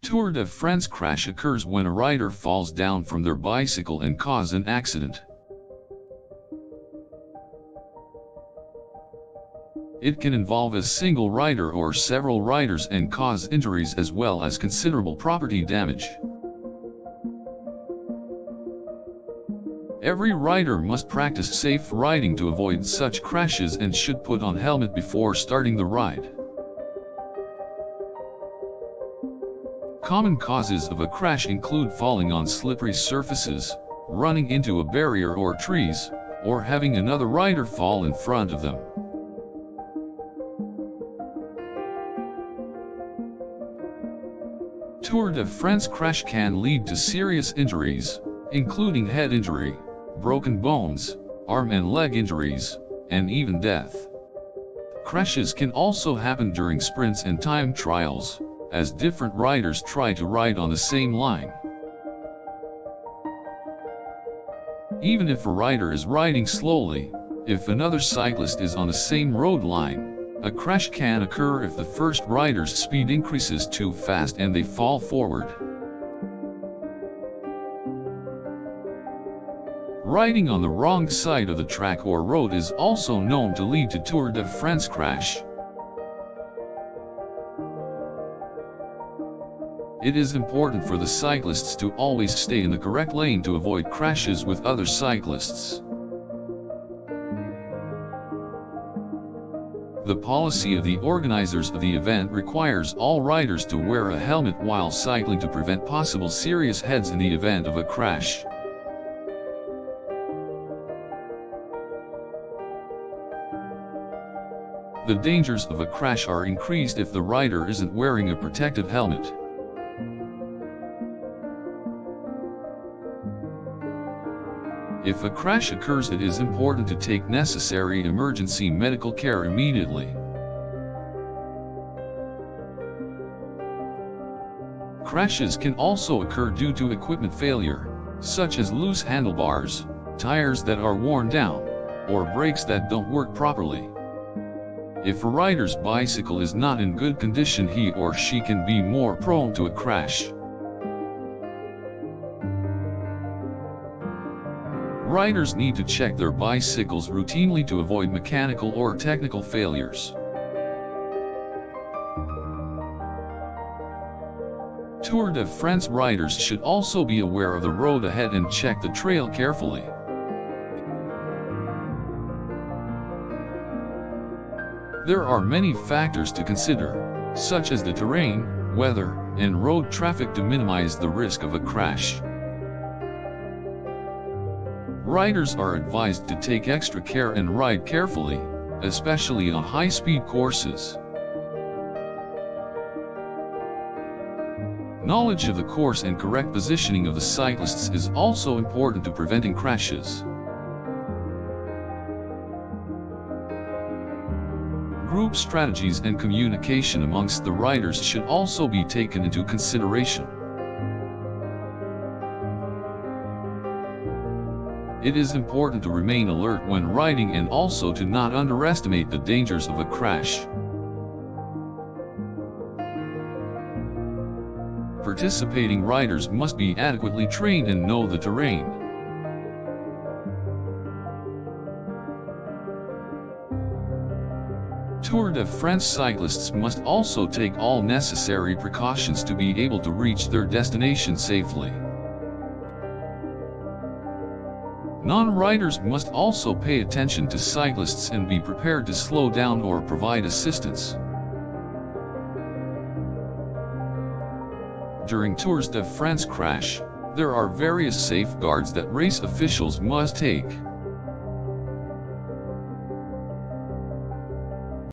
Tour de France crash occurs when a rider falls down from their bicycle and causes an accident. It can involve a single rider or several riders and cause injuries as well as considerable property damage. Every rider must practice safe riding to avoid such crashes and should put on helmet before starting the ride. Common causes of a crash include falling on slippery surfaces, running into a barrier or trees, or having another rider fall in front of them. Tour de France crash can lead to serious injuries, including head injury, broken bones, arm and leg injuries, and even death. Crashes can also happen during sprints and time trials, as different riders try to ride on the same line. Even if a rider is riding slowly, if another cyclist is on the same road line, a crash can occur if the first rider's speed increases too fast and they fall forward. Riding on the wrong side of the track or road is also known to lead to Tour de France crash. It is important for the cyclists to always stay in the correct lane to avoid crashes with other cyclists. The policy of the organizers of the event requires all riders to wear a helmet while cycling to prevent possible serious heads in the event of a crash. The dangers of a crash are increased if the rider isn't wearing a protective helmet. If a crash occurs, it is important to take necessary emergency medical care immediately. Crashes can also occur due to equipment failure, such as loose handlebars, tires that are worn down, or brakes that don't work properly. If a rider's bicycle is not in good condition, he or she can be more prone to a crash. Riders need to check their bicycles routinely to avoid mechanical or technical failures. Tour de France riders should also be aware of the road ahead and check the trail carefully. There are many factors to consider, such as the terrain, weather, and road traffic to minimize the risk of a crash. Riders are advised to take extra care and ride carefully, especially on high-speed courses. Knowledge of the course and correct positioning of the cyclists is also important to preventing crashes. Group strategies and communication amongst the riders should also be taken into consideration. It is important to remain alert when riding and also to not underestimate the dangers of a crash. Participating riders must be adequately trained and know the terrain. Tour de France cyclists must also take all necessary precautions to be able to reach their destination safely. Non-riders must also pay attention to cyclists and be prepared to slow down or provide assistance. During Tours de France crash, there are various safeguards that race officials must take.